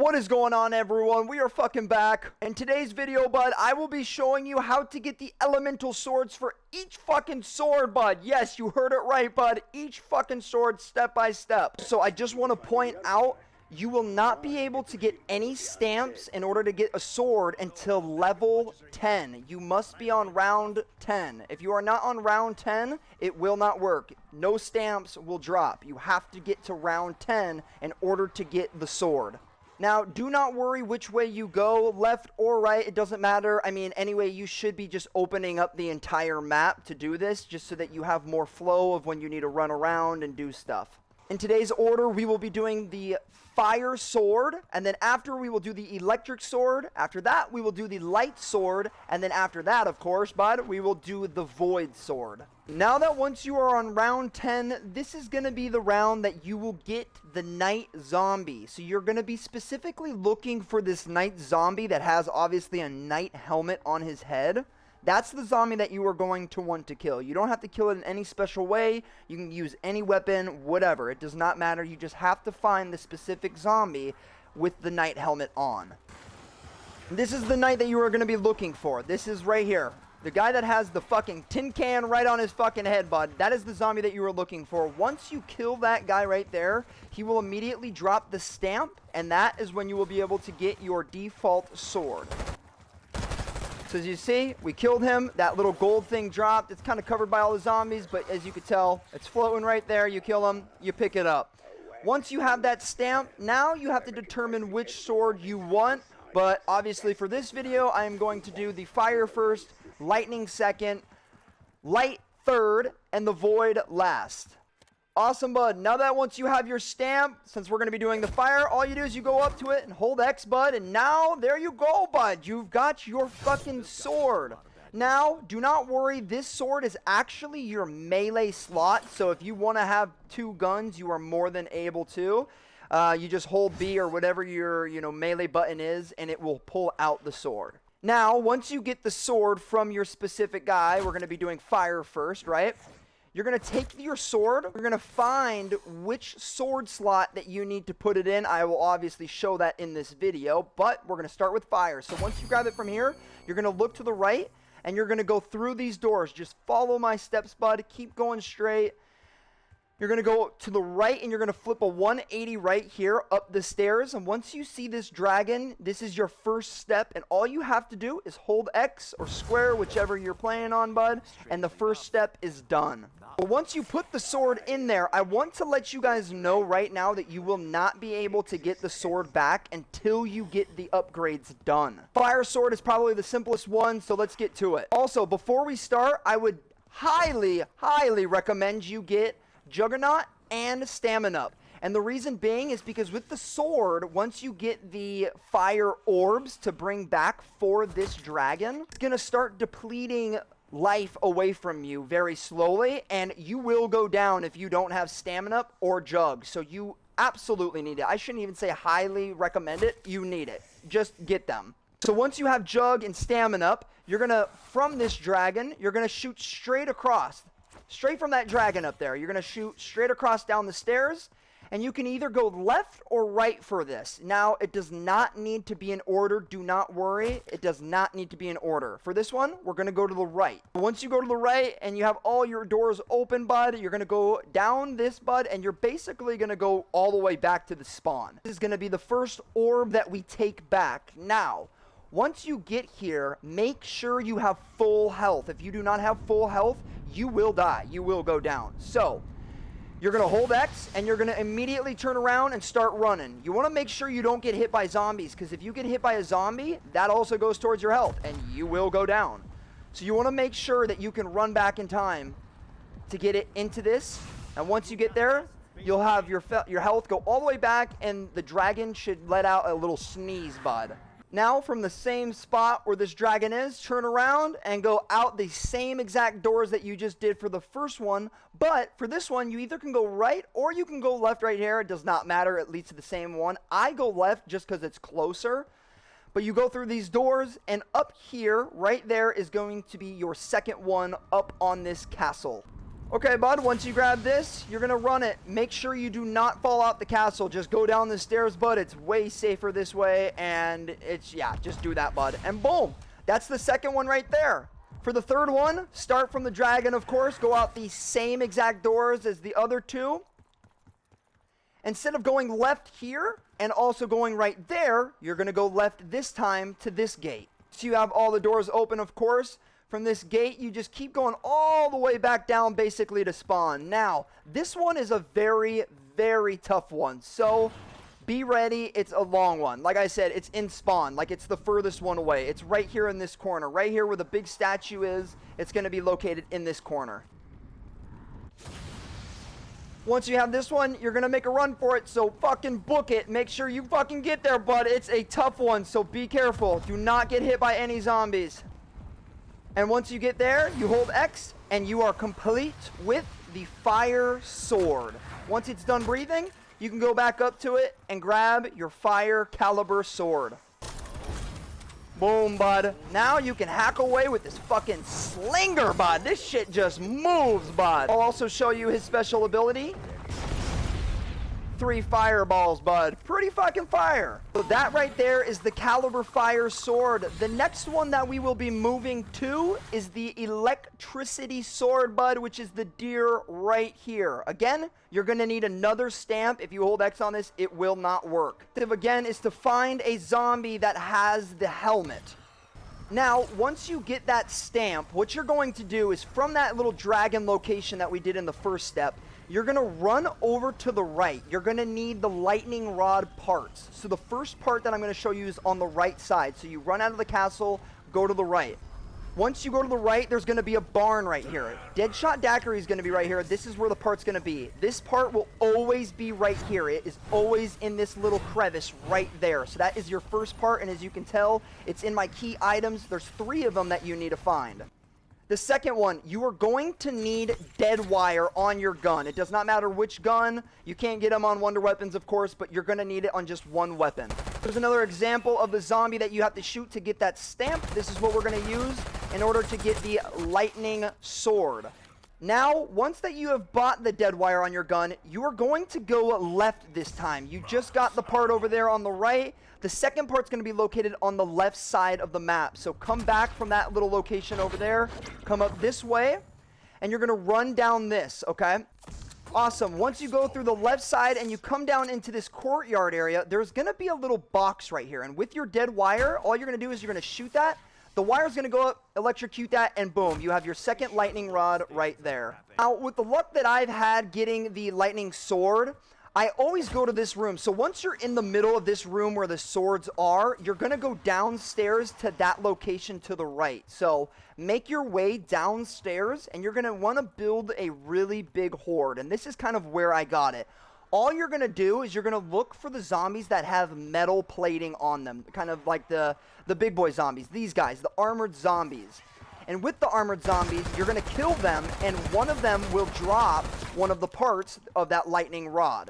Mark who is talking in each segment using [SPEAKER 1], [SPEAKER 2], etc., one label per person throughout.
[SPEAKER 1] What is going on, everyone? We are fucking back. In today's video, bud, I will be showing you how to get the elemental swords for each fucking sword, bud. Yes, you heard it right, bud. Each fucking sword step by step. So I just want to point out, you will not be able to get any stamps in order to get a sword until level 10. You must be on round 10. If you are not on round 10, it will not work. No stamps will drop. You have to get to round 10 in order to get the sword. Now, do not worry which way you go, left or right, it doesn't matter. I mean, anyway, you should be just opening up the entire map to do this, just so that you have more flow of when you need to run around and do stuff. In today's order, we will be doing the fire sword, and then after we will do the electric sword. After that, we will do the light sword, and then after that, of course, bud, we will do the void sword. Now that once you are on round 10, this is going to be the round that you will get the night zombie. So you're going to be specifically looking for this night zombie that has obviously a night helmet on his head. That's the zombie that you are going to want to kill. You don't have to kill it in any special way. You can use any weapon, whatever. It does not matter. You just have to find the specific zombie with the night helmet on. This is the knight that you are going to be looking for. This is right here. The guy that has the fucking tin can right on his fucking head, bud. That is the zombie that you are looking for. Once you kill that guy right there, he will immediately drop the stamp, and that is when you will be able to get your default sword. So as you see, we killed him. That little gold thing dropped. It's kind of covered by all the zombies, but as you can tell, it's floating right there. You kill him, you pick it up. Once you have that stamp, now you have to determine which sword you want. But obviously for this video, I am going to do the fire first, lightning second, light third, and the void last. Awesome, bud. Now that once you have your stamp, since we're going to be doing the fire, all you do is you go up to it and hold X, bud. And now, there you go, bud. You've got your fucking sword. Now, do not worry. This sword is actually your melee slot. So if you want to have two guns, you are more than able to. You just hold B or whatever your melee button is, and it will pull out the sword. Now, once you get the sword from your specific guy, we're going to be doing fire first, right? You're going to take your sword. You're going to find which sword slot that you need to put it in. I will obviously show that in this video, but we're going to start with fire. So once you grab it from here, you're going to look to the right, and you're going to go through these doors. Just follow my steps, bud. Keep going straight. You're going to go to the right, and you're going to flip a 180 right here up the stairs. And once you see this dragon, this is your first step. And all you have to do is hold X or square, whichever you're playing on, bud. And the first step is done. But once you put the sword in there, I want to let you guys know right now that you will not be able to get the sword back until you get the upgrades done. Fire sword is probably the simplest one, so let's get to it. Also, before we start, I would highly, highly recommend you get Juggernaut and Stamina. And the reason being is because with the sword, once you get the fire orbs to bring back for this dragon, it's going to start depleting life away from you very slowly, and you will go down if you don't have stamina or jug. So you absolutely need it. I shouldn't even say highly recommend it. You need it. Just get them. So once you have jug and stamina, you're going to, from this dragon, you're going to shoot straight across. Straight from that dragon up there. You're going to shoot straight across down the stairs, and you can either go left or right for this. Now, it does not need to be in order. Do not worry. It does not need to be in order. For this one, we're going to go to the right. Once you go to the right and you have all your doors open, bud, you're going to go down this, bud, and you're basically going to go all the way back to the spawn. This is going to be the first orb that we take back. Now, once you get here, make sure you have full health. If you do not have full health, you will die. You will go down. So, you're going to hold X, and you're going to immediately turn around and start running. You want to make sure you don't get hit by zombies, because if you get hit by a zombie, that also goes towards your health, and you will go down. So you want to make sure that you can run back in time to get it into this. And once you get there, you'll have your health go all the way back, and the dragon should let out a little sneeze, bud. Now, from the same spot where this dragon is, turn around and go out the same exact doors that you just did for the first one. But for this one, you either can go right or you can go left right here. It does not matter. It leads to the same one. I go left just because it's closer. But you go through these doors, and up here, right there, is going to be your second one up on this castle. Okay, bud, once you grab this, you're gonna run it. Make sure you do not fall out the castle. Just go down the stairs, bud. It's way safer this way, and it's, yeah, just do that, bud. And boom, that's the second one right there. For the third one, start from the dragon, of course. Go out the same exact doors as the other two. Instead of going left here and also going right there, you're gonna go left this time to this gate. So you have all the doors open, of course. From this gate, you just keep going all the way back down basically to spawn. Now, this one is a very, very tough one. So, be ready. It's a long one. Like I said, it's in spawn. Like, it's the furthest one away. It's right here in this corner. Right here where the big statue is. It's going to be located in this corner. Once you have this one, you're going to make a run for it. So, fucking book it. Make sure you fucking get there, bud. It's a tough one. So, be careful. Do not get hit by any zombies. And once you get there, you hold X, and you are complete with the fire sword. Once it's done breathing, you can go back up to it and grab your fire caliber sword. Boom, bud. Now you can hack away with this fucking slinger, bud. This shit just moves, bud. I'll also show you his special ability. 3 fireballs, bud. Pretty fucking fire. So that right there is the caliber fire sword. The next one that we will be moving to is the electricity sword, bud, which is the deer right here. Again, you're going to need another stamp. If you hold X on this, it will not work. Again, is to find a zombie that has the helmet. Now, once you get that stamp, what you're going to do is from that little dragon location that we did in the first step, you're going to run over to the right. You're going to need the lightning rod parts. So the first part that I'm going to show you is on the right side. So you run out of the castle, go to the right. Once you go to the right, there's going to be a barn right here. Deadshot Daiquiri is going to be right here. This is where the part's going to be. This part will always be right here. It is always in this little crevice right there. So that is your first part, and as you can tell, it's in my key items. There's 3 of them that you need to find. The second one, you are going to need dead wire on your gun. It does not matter which gun. You can't get them on wonder weapons, of course, but you're going to need it on just one weapon. There's another example of the zombie that you have to shoot to get that stamp. This is what we're going to use in order to get the lightning sword. Now, once that you have bought the dead wire on your gun, you are going to go left this time. You just got the part over there on the right. The second part's going to be located on the left side of the map. So come back from that little location over there. Come up this way. And you're going to run down this, okay? Awesome. Once you go through the left side and you come down into this courtyard area, there's going to be a little box right here. And with your dead wire, all you're going to do is you're going to shoot that. The wire's going to go up, electrocute that, and boom, you have your second lightning rod right there. Now, with the luck that I've had getting the lightning sword, I always go to this room. So once you're in the middle of this room where the swords are, you're going to go downstairs to that location to the right. So make your way downstairs, and you're going to want to build a really big horde. And this is kind of where I got it. All you're going to do is you're going to look for the zombies that have metal plating on them. Kind of like the big boy zombies. These guys, the armored zombies. And with the armored zombies, you're going to kill them, and one of them will drop one of the parts of that lightning rod.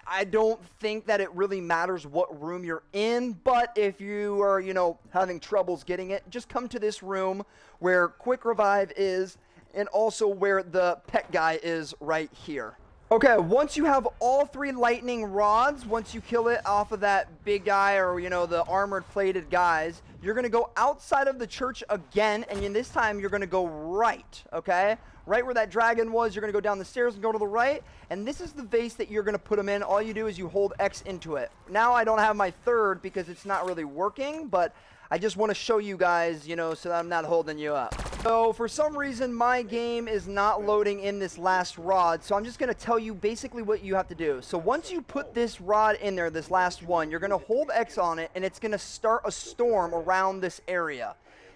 [SPEAKER 1] I don't think that it really matters what room you're in, but if you are, you know, having troubles getting it, just come to this room where Quick Revive is, and also where the pet guy is right here. Okay, once you have all 3 lightning rods, once you kill it off of that big guy or, you know, the armored plated guys, you're going to go outside of the church again, and this time you're going to go right, okay? Right where that dragon was, you're going to go down the stairs and go to the right, and this is the vase that you're going to put them in. All you do is you hold X into it. Now I don't have my third because it's not really working, but I just want to show you guys, you know, so that I'm not holding you up. So for some reason, my game is not loading in this last rod, so I'm just going to tell you basically what you have to do. So once you put this rod in there, this last one, you're going to hold X on it, and it's going to start a storm around this area.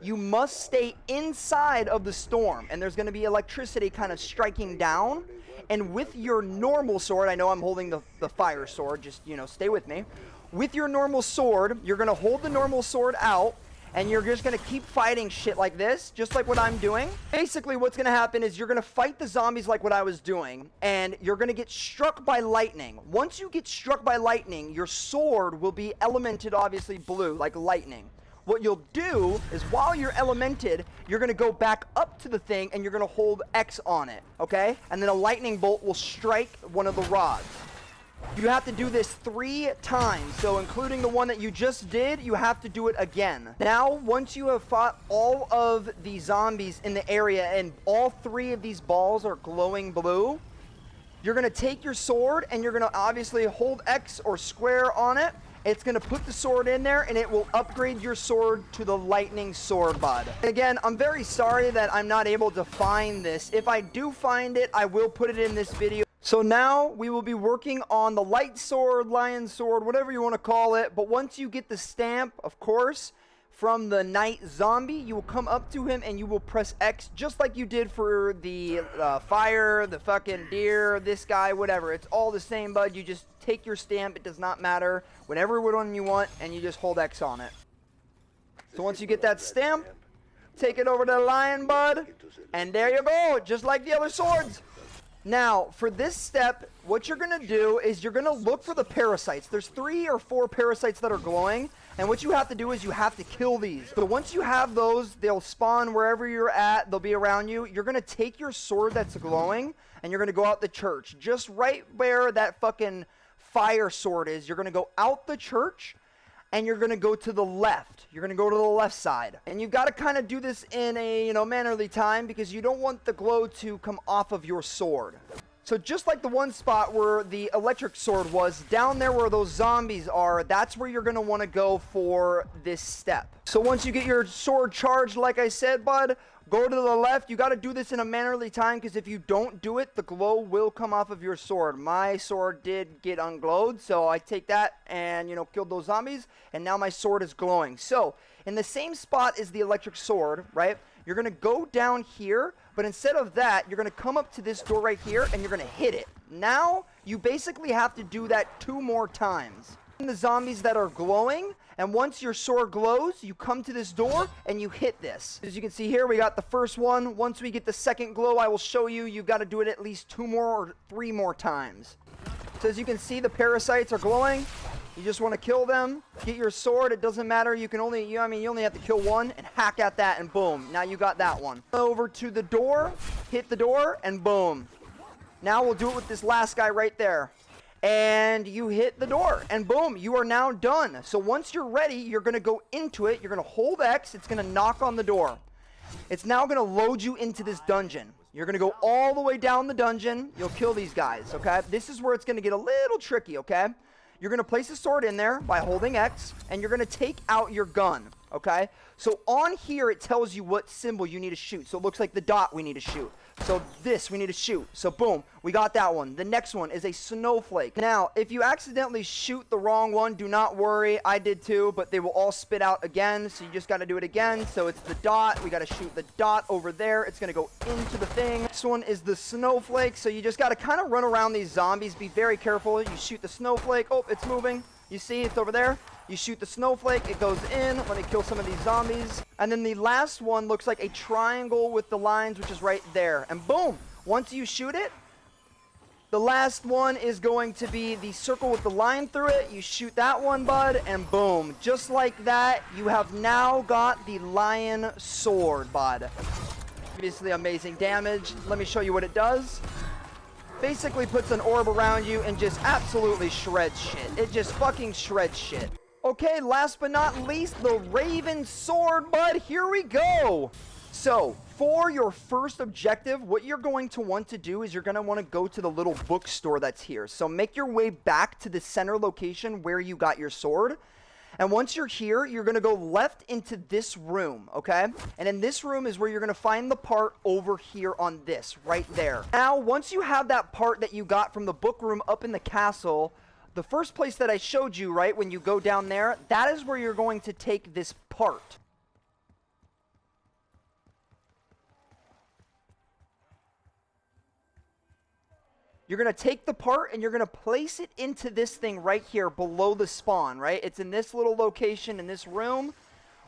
[SPEAKER 1] You must stay inside of the storm, and there's going to be electricity kind of striking down. And with your normal sword, I know I'm holding the fire sword, just, you know, stay with me. With your normal sword, you're going to hold the normal sword out, and you're just going to keep fighting shit like this, just like what I'm doing. Basically, what's going to happen is you're going to fight the zombies like what I was doing, and you're going to get struck by lightning. Once you get struck by lightning, your sword will be elemented, obviously blue, like lightning. what you'll do is while you're elemented, you're going to go back up to the thing and you're going to hold X on it, okay? And then a lightning bolt will strike one of the rods. You have to do this 3 times, so including the one that you just did, you have to do it again. Now, once you have fought all of the zombies in the area and all 3 of these balls are glowing blue, you're going to take your sword and you're going to obviously hold X or square on it. It's going to put the sword in there and it will upgrade your sword to the lightning sword, bud. Again, I'm very sorry that I'm not able to find this. If I do find it, I will put it in this video. So now we will be working on the light sword, lion sword, whatever you want to call it. But once you get the stamp, of course, from the night zombie, you will come up to him and you will press X just like you did for the fire, the fucking deer, this guy, whatever. It's all the same, bud. You just take your stamp. It does not matter. Whatever one you want, and you just hold X on it. So once you get that stamp, take it over to the lion, bud. And there you go, just like the other swords. Now, for this step, what you're going to do is you're going to look for the parasites. There's 3 or 4 parasites that are glowing, and what you have to do is you have to kill these. So once you have those, they'll spawn wherever you're at. They'll be around you. You're going to take your sword that's glowing, and you're going to go out the church. Just right where that fucking fire sword is, you're going to go out the church, and you're going to go to the left. You're going to go to the left side. And you've got to kind of do this in a, mannerly time because you don't want the glow to come off of your sword. So just like the one spot where the electric sword was, down there where those zombies are, that's where you're going to want to go for this step. So once you get your sword charged, like I said, bud, go to the left. You got to do this in a mannerly time because if you don't do it, the glow will come off of your sword. My sword did get unglowed, so I take that and, killed those zombies, and now my sword is glowing. So in the same spot as the electric sword, right, you're going to go down here, but instead of that, you're going to come up to this door right here, and you're going to hit it. Now, you basically have to do that 2 more times. The zombies that are glowing, and once your sword glows, you come to this door and you hit this. As you can see here, we got the first one. Once we get the second glow, I will show you. You've got to do it at least 2 more or 3 more times. So as you can see, the parasites are glowing. You just want to kill them. Get your sword. It doesn't matter. You can only, you only have to kill one and hack at that, and boom. Now you got that one. Over to the door, hit the door, and boom. Now we'll do it with this last guy right there. And you hit the door, and boom, you are now done. So once you're ready, you're going to go into it. You're going to hold X. It's going to knock on the door. It's now going to load you into this dungeon. You're going to go all the way down the dungeon. You'll kill these guys, okay? This is where it's going to get a little tricky, okay? You're going to place a sword in there by holding X, and you're going to take out your gun, okay? So on here, it tells you what symbol you need to shoot. So it looks like the dot we need to shoot. So this we need to shoot. So boom, we got that one. The next one is a snowflake. Now, if you accidentally shoot the wrong one, do not worry. I did too, but they will all spit out again. So you just got to do it again. So it's the dot. We got to shoot the dot over there. It's going to go into the thing. This one is the snowflake. So you just got to kind of run around these zombies. Be very careful. You shoot the snowflake. Oh, it's moving. You see, it's over there. You shoot the snowflake, it goes in. Let me kill some of these zombies. And then the last one looks like a triangle with the lines, which is right there. And boom, once you shoot it, the last one is going to be the circle with the line through it. You shoot that one, bud, and boom. Just like that, you have now got the lion sword, bud. Obviously amazing damage. Let me show you what it does. Basically puts an orb around you and just absolutely shreds shit. It just fucking shreds shit. Okay, last but not least, the Raven Sword, bud. Here we go. So, for your first objective, what you're going to want to do is you're going to want to go to the little bookstore that's here. So, make your way back to the center location where you got your sword. And once you're here, you're going to go left into this room, okay? And in this room is where you're going to find the part over here on this, right there. Now, once you have that part that you got from the book room up in the castle, the first place that I showed you, right, when you go down there, that is where you're going to take this part. You're going to take the part and you're going to place it into this thing right here below the spawn, right? It's in this little location in this room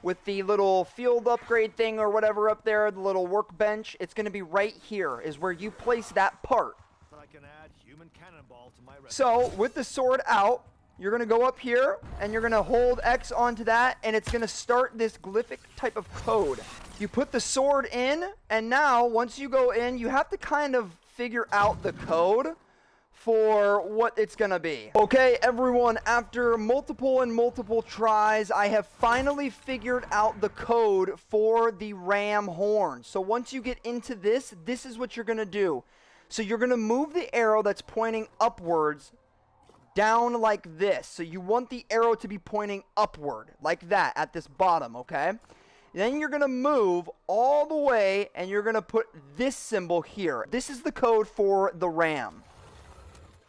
[SPEAKER 1] with the little field upgrade thing or whatever up there, the little workbench. It's going to be right here is where you place that part.
[SPEAKER 2] I can add human cannonball to my
[SPEAKER 1] so with the sword out, you're going to go up here, and you're going to hold X onto that, and it's going to start this glyphic type of code. You put the sword in, and now, once you go in, you have to kind of figure out the code for what it's going to be. Okay, everyone, after multiple tries, I have finally figured out the code for the ram horn. So once you get into this, this is what you're going to do. So you're going to move the arrow that's pointing upwards down like this. So you want the arrow to be pointing upward like that at this bottom, okay? Then you're going to move all the way and you're going to put this symbol here. This is the code for the ram.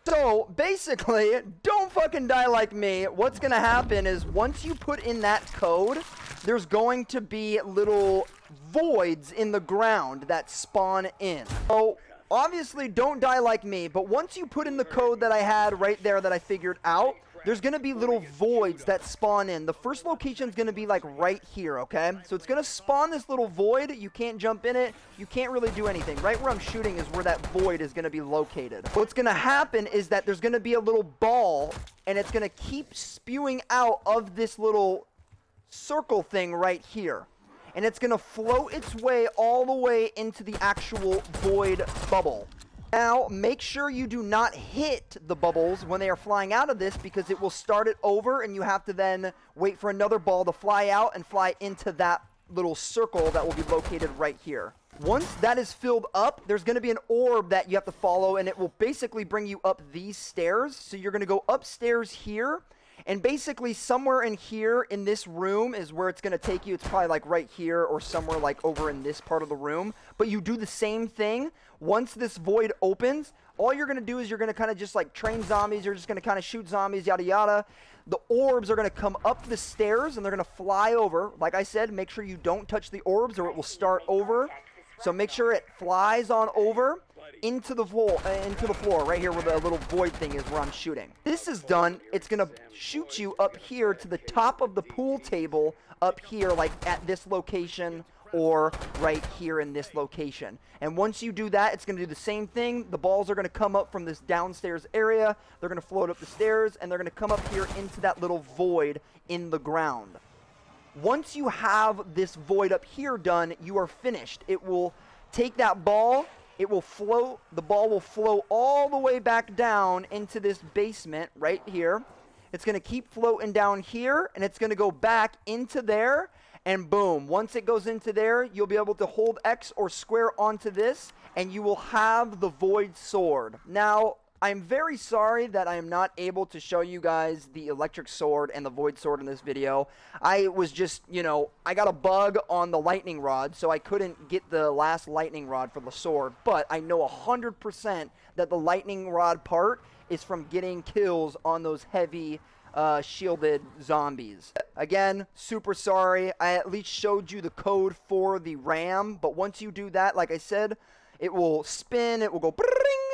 [SPEAKER 1] So basically, don't fucking die like me. What's going to happen is once you put in that code, there's going to be little voids in the ground that spawn in. So obviously, don't die like me, but once you put in the code that I had right there that I figured out, there's going to be little voids that spawn in. The first location is going to be like right here, okay? So it's going to spawn this little void. You can't jump in it. You can't really do anything. Right where I'm shooting is where that void is going to be located. What's going to happen is that there's going to be a little ball, and it's going to keep spewing out of this little circle thing right here. And it's going to float its way all the way into the actual void bubble. Now, make sure you do not hit the bubbles when they are flying out of this because it will start it over and you have to then wait for another ball to fly out and fly into that little circle that will be located right here. Once that is filled up, there's going to be an orb that you have to follow and it will basically bring you up these stairs. So you're going to go upstairs here. And basically somewhere in here in this room is where it's going to take you. It's probably like right here or somewhere like over in this part of the room. But you do the same thing. Once this void opens, all you're going to do is you're going to kind of just like train zombies. You're just going to kind of shoot zombies, yada yada. The orbs are going to come up the stairs and they're going to fly over. Like I said, make sure you don't touch the orbs or it will start over. So make sure it flies on over into the floor right here where the little void thing is where I'm shooting. This is done. It's going to shoot you up here to the top of the pool table up here like at this location or right here in this location. And once you do that, it's going to do the same thing. The balls are going to come up from this downstairs area. They're going to float up the stairs and they're going to come up here into that little void in the ground. Once you have this void up here done, you are finished. It will take that ball. It will float, the ball will flow all the way back down into this basement right here. It's going to keep floating down here, and it's going to go back into there, and boom. Once it goes into there, you'll be able to hold X or square onto this, and you will have the void sword. Now, I'm very sorry that I am not able to show you guys the electric sword and the void sword in this video. I was just, I got a bug on the lightning rod, so I couldn't get the last lightning rod for the sword. But I know 100% that the lightning rod part is from getting kills on those heavy shielded zombies. Again, super sorry. I at least showed you the code for the RAM, but once you do that, like I said, it will spin, it will go bring,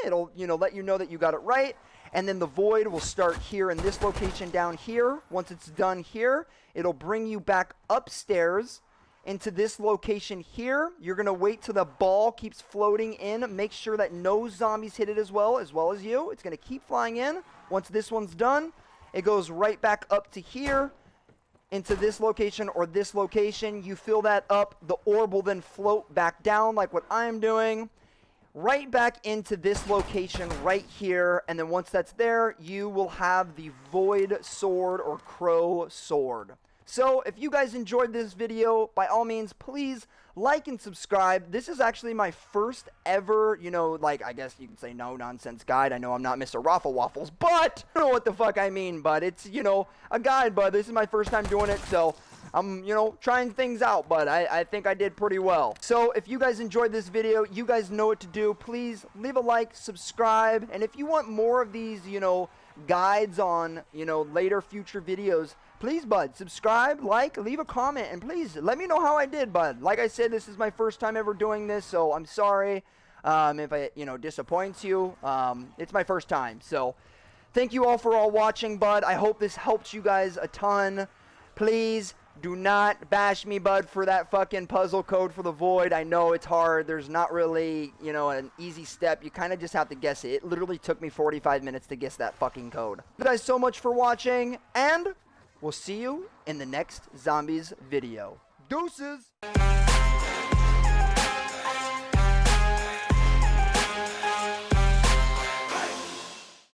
[SPEAKER 1] it'll, let you know that you got it right. And then the void will start here in this location down here. Once it's done here, it'll bring you back upstairs into this location here. You're going to wait till the ball keeps floating in. Make sure that no zombies hit it as well as you. It's going to keep flying in. Once this one's done, it goes right back up to here into this location or this location. You fill that up. The orb will then float back down like what I'm doing. Right back into this location right here. And then once that's there, you will have the void sword or crow sword. So if you guys enjoyed this video, by all means, please like and subscribe. This is actually my first ever, I guess you can say no nonsense guide. I know I'm not Mr. Raffle Waffles, but I don't know what the fuck I mean, but it's, a guide, but this is my first time doing it, so I'm, trying things out, but I think I did pretty well. So if you guys enjoyed this video, you guys know what to do. Please leave a like, subscribe, and if you want more of these, guides on, later future videos, please, bud, subscribe, like, leave a comment, and please let me know how I did, bud. Like I said, this is my first time ever doing this, so I'm sorry if I, disappoints you. It's my first time, so thank you all for watching, bud. I hope this helps you guys a ton. Please Do not bash me, bud, for that fucking puzzle code for the void. I know it's hard. There's not really, you know, an easy step. You kind of just have to guess it. It literally took me 45 minutes to guess that fucking code. Thank you guys so much for watching, and we'll see you in the next Zombies video. Deuces!